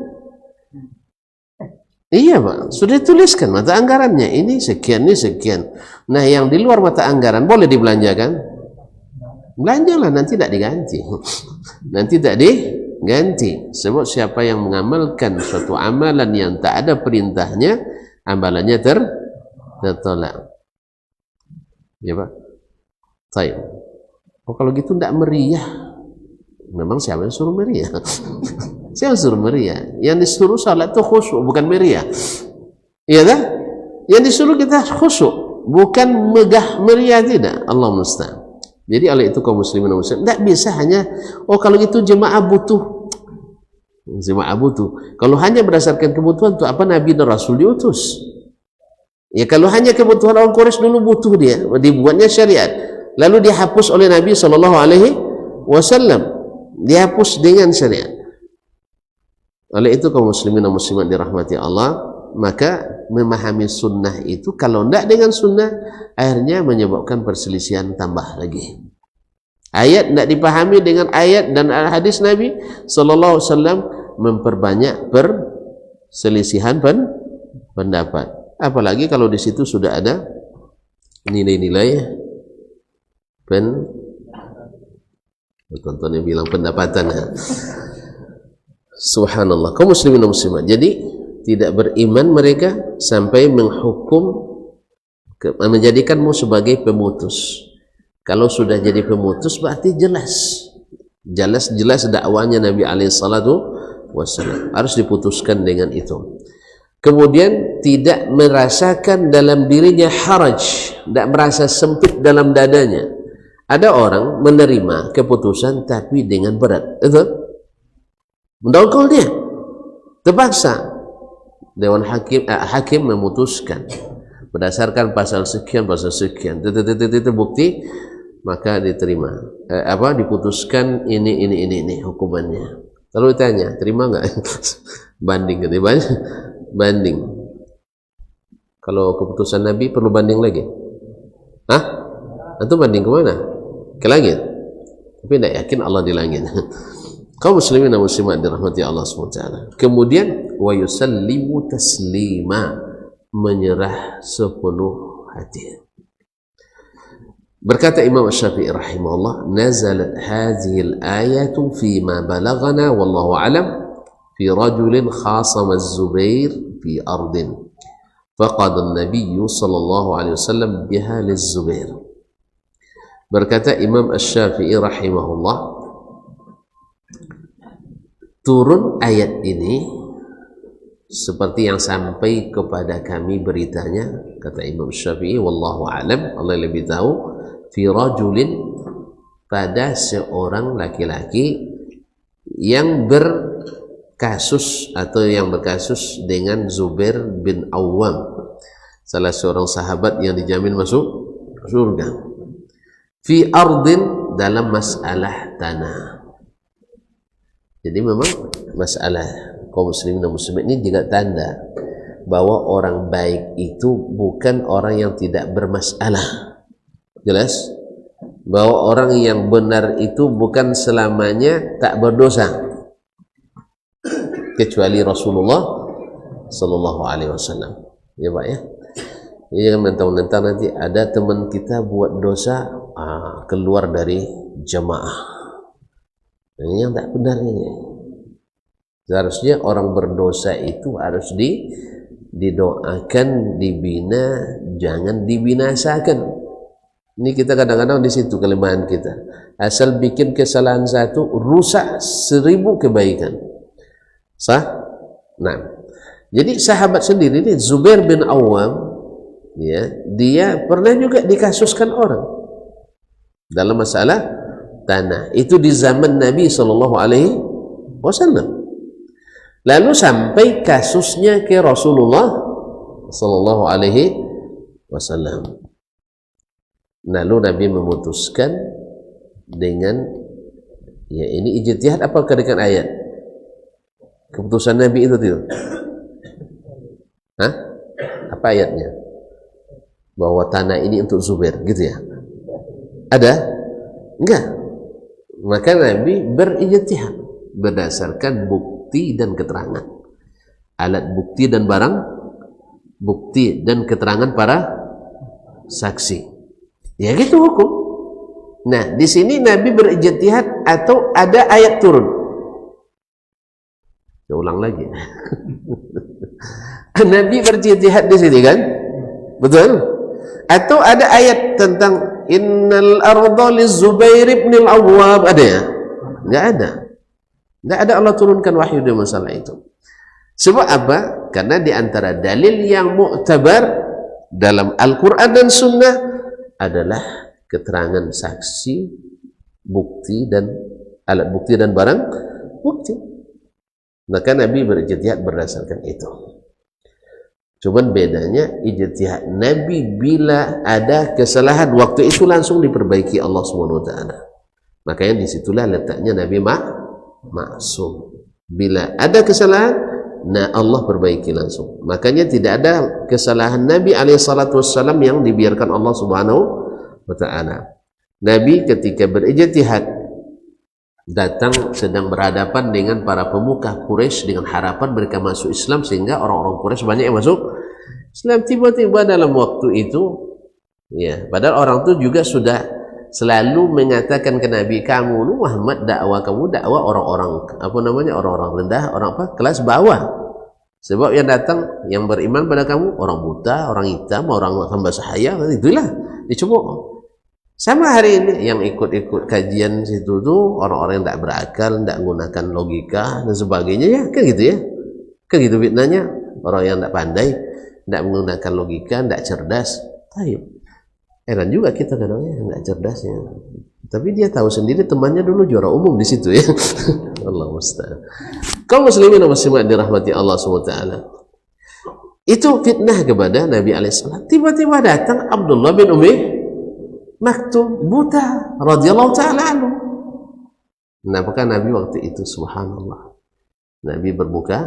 Iya Pak, sudah dituliskan mata anggarannya, ini sekian, ini sekian. Nah yang di luar mata anggaran boleh dibelanjakan? Belanjalah, nanti tidak diganti. Nanti tidak diganti. Sebab siapa yang mengamalkan suatu amalan yang tak ada perintahnya, amalannya tertolak. Ya Pak. Baik. Oh kalau gitu tidak meriah. Memang siapa yang suruh meriah? Siapa yang suruh meriah? Yang disuruh salat itu khusyuk, bukan meriah. Iya kan? Yang disuruh kita khusyuk, bukan megah meriah, tidak. Allah musta'an. Jadi oleh itu kaum muslimin dan muslimat tidak bisa hanya kalau gitu jemaah butuh. Jemaah butuh. Kalau hanya berdasarkan kebutuhan itu apa Nabi dan Rasul diutus? Ya kalau hanya kebutuhan orang Quraisy dulu butuh dia, dibuatnya syariat. Lalu dihapus oleh Nabi SAW. Dihapus dengan syariat. Oleh itu kaum muslimin dan muslimat dirahmati Allah, maka memahami sunnah itu kalau tidak dengan sunnah akhirnya menyebabkan perselisihan tambah lagi. Ayat tidak dipahami dengan ayat dan hadis Nabi sallallahu alaihi wasallam memperbanyak perselisihan pendapat. Apalagi kalau di situ sudah ada nilai-nilai contohnya bilang pendapatan. Subhanallah, kaum muslimin dan muslimat. Jadi tidak beriman mereka sampai menghukum, menjadikanmu sebagai pemutus. Kalau sudah jadi pemutus berarti jelas dakwanya Nabi alaihi salatu wasallam harus diputuskan dengan itu. Kemudian tidak merasakan dalam dirinya haraj, tidak merasa sempit dalam dadanya. Ada orang menerima keputusan tapi dengan berat, itu mendongkol dia, terpaksa. Dewan hakim memutuskan berdasarkan pasal sekian itu bukti, maka diterima diputuskan ini hukumannya. Lalu ditanya terima nggak? Banding gitu, banding. Kalau keputusan Nabi perlu banding lagi? Atau banding kemana? Ke langit? Tapi tidak yakin Allah di langit. Kaum muslimin dan muslimat dirahmati Allah SWT. Kemudian wa yusallimu taslima, menyerah sepenuh hati. Berkata Imam Syafi'i rahimahullah, nazalat hadhihi al-ayatu fi ma balaghana wallahu a'lam fi rajulin khasama az-Zubair fi ardin faqada an-nabiy sallallahu alaihi wasallam biha liz-Zubair. Berkata Imam Syafi'i rahimahullah, turun ayat ini seperti yang sampai kepada kami beritanya, kata Imam Syafi'i wallahu a'lam, Allah lebih tahu, fi rajulin, pada seorang laki-laki yang berkasus atau yang berkasus dengan Zubair bin Awwam, salah seorang sahabat yang dijamin masuk surga. Fi ardin, dalam masalah tanah. Jadi memang masalah kaum muslimin dan muslimat ini juga tanda bahwa orang baik itu bukan orang yang tidak bermasalah. Jelas? Bahwa orang yang benar itu bukan selamanya tak berdosa. Kecuali Rasulullah sallallahu alaihi wasallam. Ya Pak ya. Jangan mentang-mentang nanti ada teman kita buat dosa keluar dari jamaah. Ini yang tak benar ini. Seharusnya orang berdosa itu harus didoakan, dibina, jangan dibinasakan. Ini kita kadang-kadang di situ kelemahan kita. Asal bikin kesalahan satu, rusak 1000 kebaikan. Sah? Nah, jadi sahabat sendiri ini Zubair bin Awwam, ya, dia pernah juga dikasuskan orang dalam masalah tanah. Itu di zaman Nabi sallallahu alaihi wasallam. Lalu sampai kasusnya ke Rasulullah sallallahu alaihi wasallam. Lalu Nabi memutuskan dengan, ya ini ijtihad apakah dengan ayat? Keputusan Nabi itu tidak? Apa ayatnya? Bahwa tanah ini untuk Zubair, gitu ya? Ada? Enggak. Maka Nabi berijtihad berdasarkan bukti dan keterangan, alat bukti dan barang bukti dan keterangan para saksi. Ya gitu hukum. Nah, di sini Nabi berijtihad atau ada ayat turun? Saya ulang lagi. Nabi berijtihad di sini kan? Betul? Atau ada ayat tentang innal arda lizubair ibn al-awwab, ada ya? Nggak ada. Nggak ada Allah turunkan wahyu di masalah itu. Sebab apa? Karena di antara dalil yang mu'tabar dalam Al-Quran dan Sunnah adalah keterangan saksi, bukti dan alat bukti dan barang bukti. Maka Nabi berijtihad berdasarkan itu. Cuman bedanya ijtihad Nabi bila ada kesalahan waktu itu langsung diperbaiki Allah SWT. Makanya disitulah letaknya Nabi maksum. Bila ada kesalahan, nah Allah perbaiki langsung. Makanya tidak ada kesalahan Nabi SAW yang dibiarkan Allah SWT. Nabi ketika berijtihad datang sedang berhadapan dengan para pemuka Quraisy dengan harapan mereka masuk Islam sehingga orang-orang Quraisy banyak yang masuk Islam. Tiba-tiba dalam waktu itu, ya, padahal orang itu juga sudah selalu mengatakan ke Nabi, kamu Muhammad dakwah kamu dakwah orang-orang orang-orang rendah, orang kelas bawah. Sebab yang datang yang beriman pada kamu orang buta, orang hitam, orang hamba sahaya, itulah dicoba. Sama hari ini yang ikut-ikut kajian situ tuh orang-orang yang tidak berakal, tidak menggunakan logika dan sebagainya, ya kan gitu ya, kan gitu fitnahnya. Orang yang tidak pandai, tidak menggunakan logika, tidak cerdas. Heran juga kita kadang-kadang tidak cerdasnya. Tapi dia tahu sendiri temannya dulu juara umum di situ ya. Allah musta'an. Kaum muslimin dan muslimat dirahmati Allah SWT. Itu fitnah kepada Nabi alaihissalam. Tiba-tiba datang Abdullah bin Umi Maktum buta radhiyallahu ta'ala anhu. Nah, apakah Nabi waktu itu subhanallah Nabi bermuka,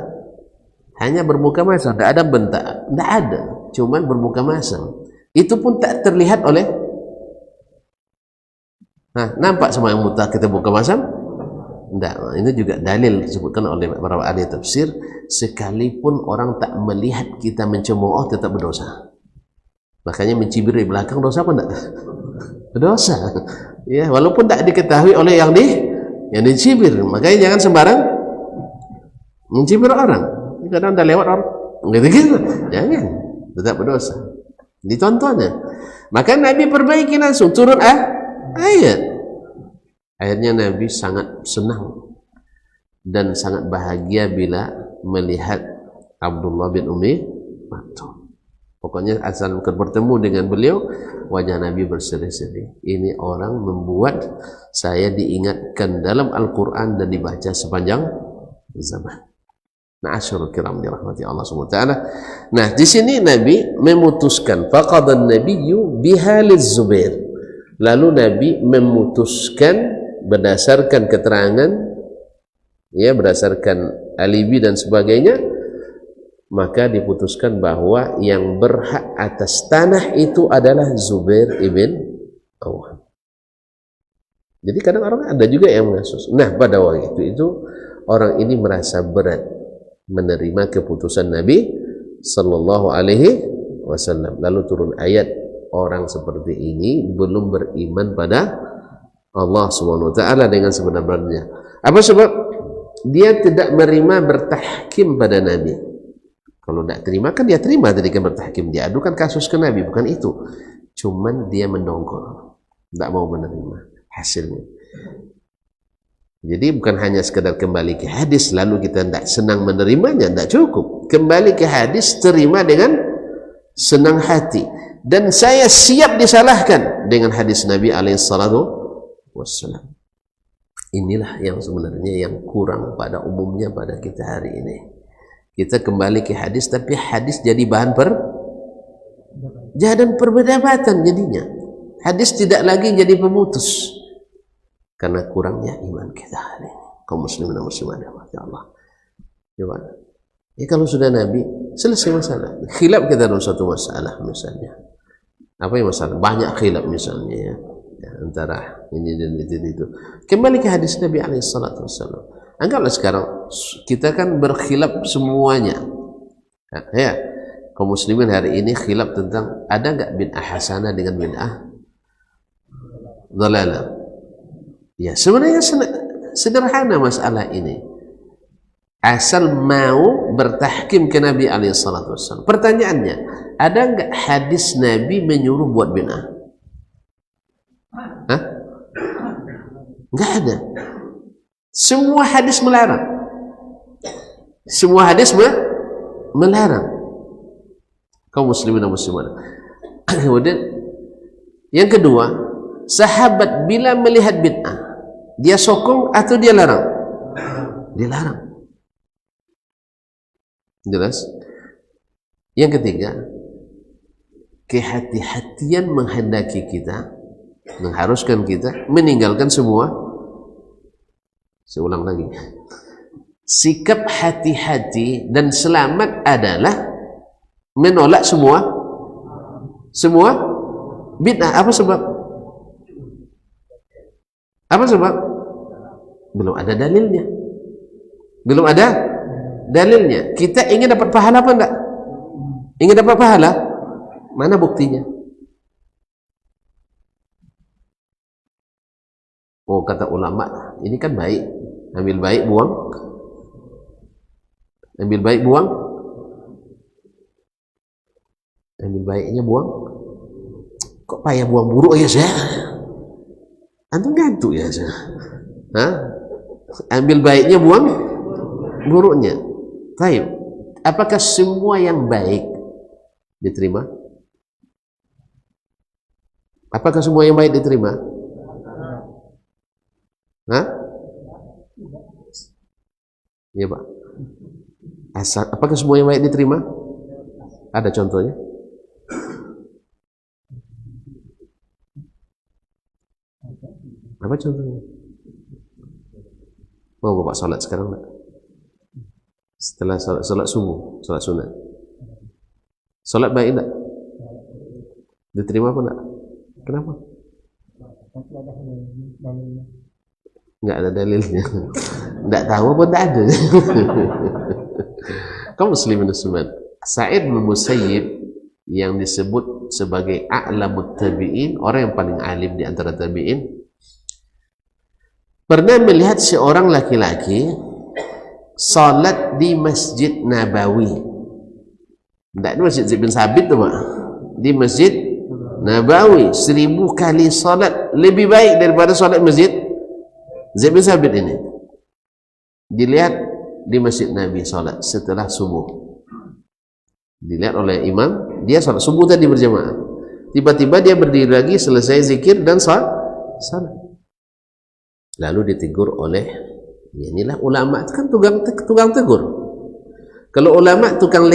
hanya bermuka masam, tidak ada bentak, tidak ada, cuman bermuka masam. Itu pun tak terlihat oleh, nah, nampak sama yang buta kita buka masam? Tidak. Ini juga dalil disebutkan oleh para ahli tafsir, sekalipun orang tak melihat kita mencemooh tetap berdosa. Makanya mencibir di belakang dosa apa enggak? Berdosa. Ya, walaupun tak diketahui oleh yang dicibir. Makanya jangan sembarang mencibir orang. Kadang dah lewat orang gitu. Jangan, tetap berdosa. Ditontonnya. Maka Nabi perbaiki langsung turun ayat. Akhirnya Nabi sangat senang dan sangat bahagia bila melihat Abdullah bin Umi Maktum. Pokoknya asal bertemu dengan beliau, wajah Nabi berseri-seri. Ini orang membuat saya diingatkan dalam Al-Quran dan dibaca sepanjang zaman. Nah, asyurul kiram dirahmati Allah SWT. Nah, di sini Nabi memutuskan faqadan nabiyyu bihaliz Zubair. Lalu Nabi memutuskan berdasarkan keterangan, ya, berdasarkan alibi dan sebagainya, maka diputuskan bahwa yang berhak atas tanah itu adalah Zubair ibn Awwam. Jadi kadang orang ada juga yang mengasus. Nah, pada waktu itu orang ini merasa berat menerima keputusan Nabi Sallallahu Alaihi Wasallam. Lalu turun ayat, orang seperti ini belum beriman pada Allah Subhanahu Wa Taala dengan sebenarnya. Apa sebab? Dia tidak menerima bertahkim pada Nabi. Kalau tidak terima kan dia terima tadi kan bertahkim, dia adukan kasus ke Nabi, bukan itu. Cuman dia mendongkol, tidak mau menerima hasilnya. Jadi bukan hanya sekedar kembali ke hadis lalu kita tidak senang menerimanya, tidak cukup. Kembali ke hadis, terima dengan senang hati. Dan saya siap disalahkan dengan hadis Nabi alaihissalam. Inilah yang sebenarnya yang kurang pada umumnya pada kita hari ini. Kita kembali ke hadis, tapi hadis jadi bahan perbedaan jadinya. Hadis tidak lagi jadi pemutus karena kurangnya iman kita hari ini. Kaum muslimin dan muslimat ya Allah. Gimana? Ya, kalau sudah Nabi selesai masalah. Khilaf kita dalam satu masalah misalnya. Apa yang masalah? Banyak khilaf misalnya ya, antara ini dan itu. Kembali ke hadis Nabi alaihissalam. Anggaplah sekarang kita kan berkhilaf semuanya. Ya, kaum muslimin hari ini khilaf tentang ada enggak bid'ah hasanah dengan bid'ah dhalalah. Ya, sebenarnya sederhana masalah ini. Asal mau bertahkim ke Nabi alaihissalam. Pertanyaannya, ada enggak hadis Nabi menyuruh buat bid'ah? Enggak ada. Semua hadis melarang. Semua hadis melarang. Kaum muslimin dan muslimat. Kemudian yang kedua, sahabat bila melihat bid'ah, dia sokong atau dia larang? Dia larang. Jelas? Yang ketiga, kehati-hatian menghendaki kita, mengharuskan kita meninggalkan semua. Saya ulang lagi, sikap hati-hati dan selamat adalah menolak semua bid'ah. Apa sebab? Apa sebab? Belum ada dalilnya. Belum ada dalilnya. Kita ingin dapat pahala apa enggak? Ingin dapat pahala? Mana buktinya? Oh, kata ulama, ini kan baik. Ambil baik, buang. Ambil baik, buang. Ambil baiknya, buang. Kok payah buang buruk ya saya? Antum ngantuk ya saya? Hah? Ambil baiknya, buang buruknya. Baik. Apakah semua yang baik diterima? Apakah semua yang baik diterima? Hah? Iya Pak. Apakah semua yang baik diterima? Ada contohnya? Apa contohnya? Mau Bapak sholat sekarang enggak? Setelah sholat subuh, sholat sunat. Sholat baik enggak? Diterima apa enggak? Kenapa? Enggak ada dalilnya. Enggak tahu apa enggak ada. Kaum muslimin muslimat, Sa'id bin Musayyib yang disebut sebagai a'lamut tabi'in, orang yang paling alim di antara tabi'in, pernah melihat seorang laki-laki salat di Masjid Nabawi. Tidak di Masjid Zaid bin Sabit tu Pak. Di Masjid Nabawi 1000 kali salat lebih baik daripada salat Masjid Zaid bin Sabit ini. Dilihat di Masjid Nabi salat setelah subuh. Dilihat oleh imam, dia salat subuh tadi berjamaah. Tiba-tiba dia berdiri lagi, selesai zikir dan salat. Lalu ditegur oleh, ya inilah ulama kan tukang tegur. Kalau ulama tukang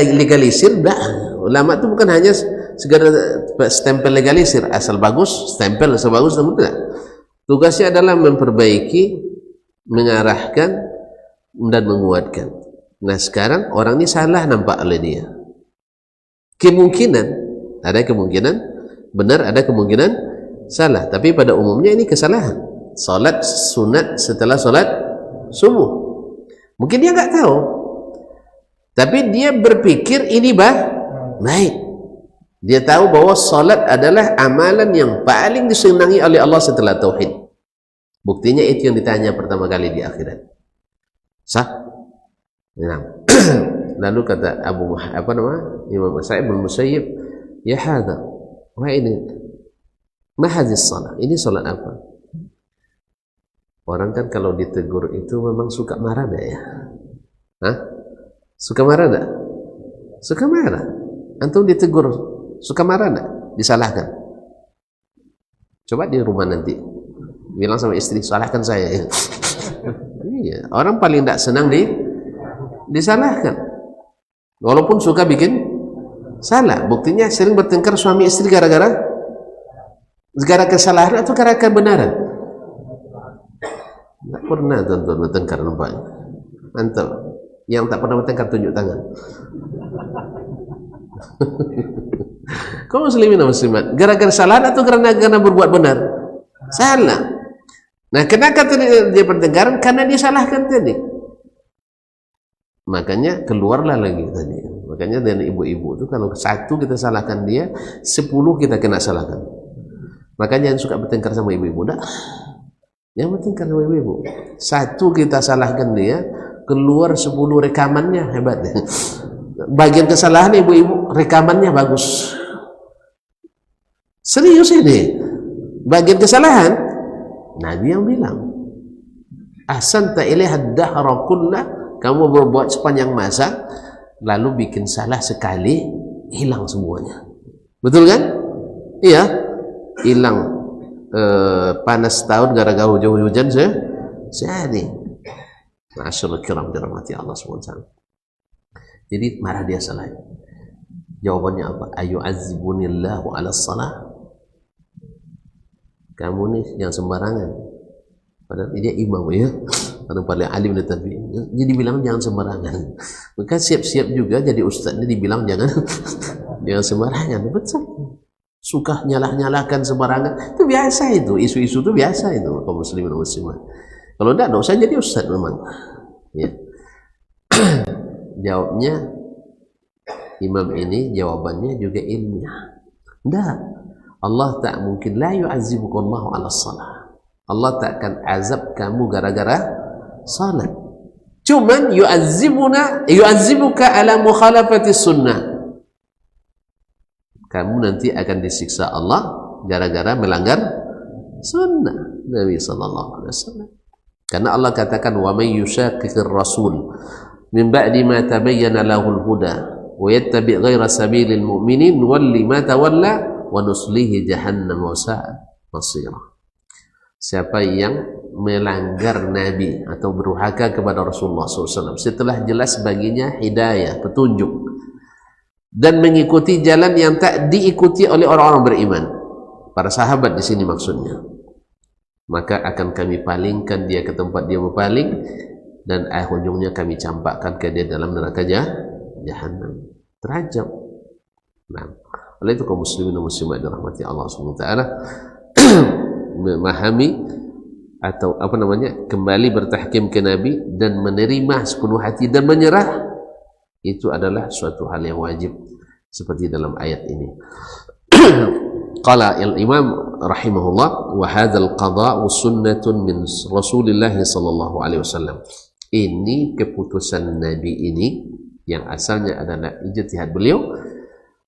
legalisir, dah. Ulama itu bukan hanya segera stempel legalisir, asal bagus stempel, asal bagus tidak. Tugasnya adalah memperbaiki, mengarahkan dan menguatkan. Nah sekarang orang ini salah nampak oleh dia. Kemungkinan, ada kemungkinan benar, ada kemungkinan salah, tapi pada umumnya ini kesalahan. Salat sunat setelah salat subuh. Mungkin dia nggak tahu, tapi dia berpikir ini baik. Dia tahu bahwa salat adalah amalan yang paling disenangi oleh Allah setelah tauhid. Buktinya itu yang ditanya pertama kali di akhirat. Sah? Nah. Lalu kata Imam Sa'id bin Musayyib, ya hadza, wah ini mahadis salat, ini salat apa? Orang kan kalau ditegur itu memang suka marah dah ya. Hah? Suka marah dah? Suka marah. Antum ditegur suka marah dah? Disalahkan. Coba di rumah nanti bilang sama istri, salahkan saya. Iya, orang paling tidak senang disalahkan. Walaupun suka bikin salah. Buktinya sering bertengkar suami istri gara-gara kesalahan atau gara-gara kebenaran. Tak pernah tuan-tuan bertengkar nampaknya. Mantap. Yang tak pernah bertengkar tunjuk tangan. Kau muslimin dan muslimat, gara-gara kesalahan atau karena berbuat benar? Salah. Nah, kenapa dia bertengkar? Karena dia salahkan tadi. Makanya keluarlah lagi tadi. Makanya dari ibu-ibu itu kalau satu kita salahkan dia, 10 kita kena salahkan. Makanya yang suka bertengkar sama ibu-ibu dah. Yang bertengkar sama ibu-ibu, satu kita salahkan dia, keluar 10 rekamannya hebat. Bagian kesalahan ibu-ibu rekamannya bagus. Serius ini. Bagian kesalahan Nabi yang bilang, ahsanta ilaiha dahra kullah, kamu berbuat sepanjang masa, lalu bikin salah sekali, hilang semuanya. Betul kan? Iya, hilang. Panas tahun gara-gara hujan sehari. Ma'asyarul kiram dirahmati Allah SWT. Jadi marah dia salah. Jawabannya apa? Ayu azibunillahu ala salah. Kamu nih yang sembarangan. Padahal dia imam ya, orang paling alim dan tadbir. Jadi bilang jangan sembarangan. Maka siap-siap juga jadi ustaz ini dibilang jangan sembarangan. Betul. Suka nyalah-nyalahkan sembarangan. Itu biasa itu. Isu-isu itu biasa itu kaum muslimin dan muslimat. Kalau tidak usah jadi ustaz memang. Ya. Jawabnya imam ini jawabannya juga ilmiah. Tidak. Allah tak mungkin la yu'azibukallahu ala salah. Allah tak akan azab kamu gara-gara salat. Cuman yu'azibuka ala mukhalafati sunnah. Kamu nanti akan disiksa Allah gara-gara melanggar sunnah Nabi sallallahu alaihi wasallam. Karena Allah katakan wa may yushaqiqir rasul min ba'di ma tabayyana lahul huda wa yattabi' ghayra sabilil mu'minin walli ma tawalla wa nuslihi jahannam wa sa'at masira. Siapa yang melanggar Nabi atau berduhaka kepada Rasulullah SAW setelah jelas baginya hidayah, petunjuk, dan mengikuti jalan yang tak diikuti oleh orang-orang beriman, para sahabat di sini maksudnya, maka akan kami palingkan dia ke tempat dia berpaling, dan ujungnya kami campakkan ke dia dalam neraka Jahannam. Terajab. Nah, oleh itu kaum muslimin dan muslimat dirahmati Allah SWT memahami atau kembali bertahkim ke Nabi dan menerima sepenuh hati dan menyerah, itu adalah suatu hal yang wajib seperti dalam ayat ini. Qala al-imam rahimahullah wa hadzal qada'u sunnatun min Rasulillah sallallahu alaihi wasallam. Ini keputusan Nabi ini yang asalnya adalah ijtihad beliau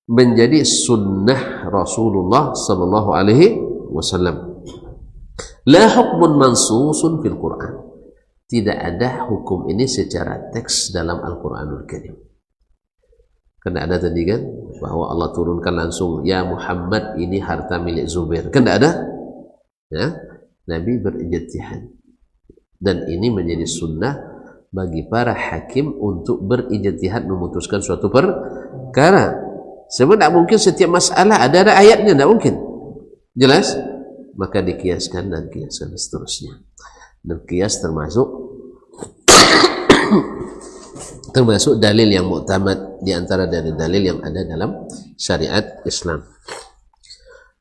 menjadi sunnah Rasulullah sallallahu alaihi wasallam. La hukmun mansusun fil Quran. Tidak ada hukum ini secara teks dalam Al-Quranul Karim. Kan ada tadi kan bahwa Allah turunkan langsung, ya Muhammad ini harta milik Zubair. Kan ada? Ya, Nabi berijtihad. Dan ini menjadi sunnah bagi para hakim untuk berijtihad memutuskan suatu perkara. Sebab tidak mungkin setiap masalah ada ayatnya, tidak mungkin. Jelas? Maka dikiaskan dan kiasan seterusnya. Dan kias termasuk dalil yang mu'tamad di antara dalil yang ada dalam syariat Islam.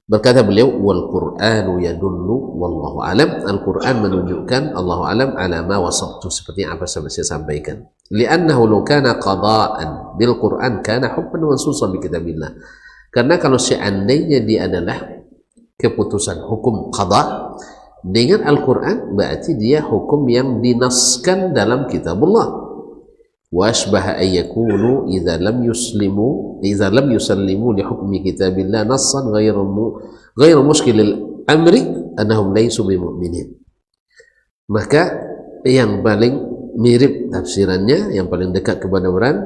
Berkata beliau, wal Qur'anu yadullu wallahu alam. Al-Qur'an menunjukkan Allahu alam ala ma wasabtu, seperti apa saya sampaikan. Li'annahu law kana qada'an bil Qur'an kana hukman mansusan bi kitabillah. Karena kalau seandainya dia adalah keputusan hukum qada dengan Al-Quran, berarti dia hukum yang dinaskan dalam kitabullah. Wa asbaha ayyakunu idza lam yusallimu li hukmi kitabillah nassan ghairu muskilil amri annahum laysu bimu'minin. Maka yang paling mirip tafsirannya, yang paling dekat kepada Quran,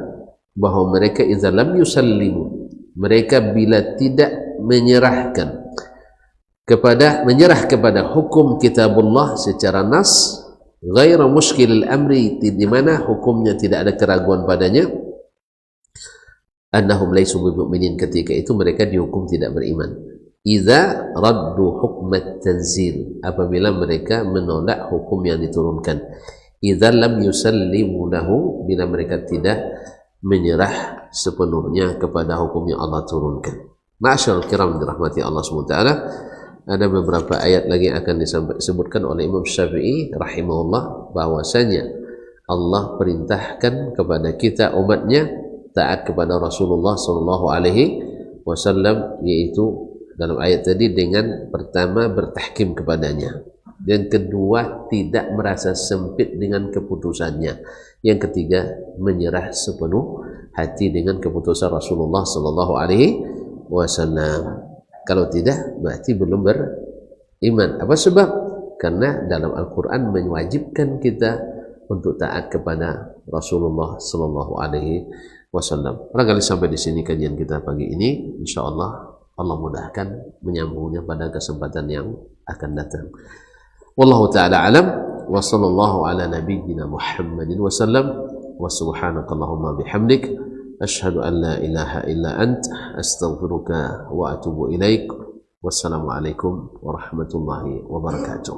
bahwa mereka idza lam yusallimu, mereka bila tidak menyerah kepada hukum kitabullah secara nas, ghairu muskilil amri, di mana hukumnya tidak ada keraguan padanya, annahum laysu bimu'minin, ketika itu mereka dihukum tidak beriman. Idza raddu hukmat tanzil, apabila mereka menolak hukum yang diturunkan. Idza lam yusallimu lahu, bila mereka tidak menyerah sepenuhnya kepada hukum yang Allah turunkan. Ma'asyarul kiram dirahmati Allah SWT. Ada beberapa ayat lagi yang akan disebutkan oleh Imam Syafi'i rahimahullah, bahwasanya Allah perintahkan kepada kita umatnya taat kepada Rasulullah sallallahu alaihi wasallam, yaitu dalam ayat tadi dengan pertama bertahkim kepadanya, dan kedua tidak merasa sempit dengan keputusannya, yang ketiga menyerah sepenuh hati dengan keputusan Rasulullah sallallahu alaihi wasallam. Kalau tidak, berarti belum beriman. Apa sebab? karena dalam Al-Quran mewajibkan kita untuk taat kepada Rasulullah Sallallahu Alaihi Wasallam. Barangkali sampai di sini kajian kita pagi ini. InsyaAllah Allah mudahkan menyambungnya pada kesempatan yang akan datang. Wallahu ta'ala alam wa sallallahu ala nabiyyina Muhammadin wa sallam wa subhanakallahumma bihamdik asyhadu an la ilaha illa ant astaghfiruka wa atubu ilaik. Wassalamualaikum warahmatullahi wabarakatuh.